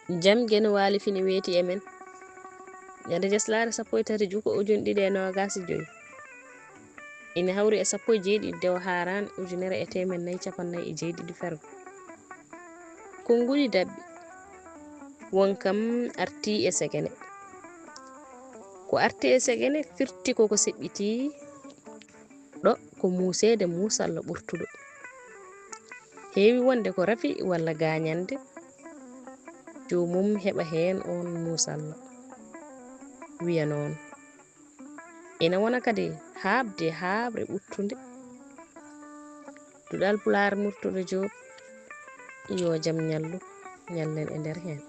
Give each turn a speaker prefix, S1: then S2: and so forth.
S1: jam gen wali fini weti emen nyande jeslare 13 juko ujun ɗiɗi e nogas joyi ina hawri e 17 dew haran ujunere e temen nayi capannay e jeeɗiɗi fergo konguli dabbi wonkam arti e segene ko arti e segene firti koko seɓɓiti ɗo ko musede musalla ɓurtuɗo heewi wonde ko rafi walla gañande jomum heɓa hen on musalla wiya noon ina wona kadi haɓde haɓre ɓuttude duɗal pular murtuɗo Joop yo jam ñallu ñallen e nder hen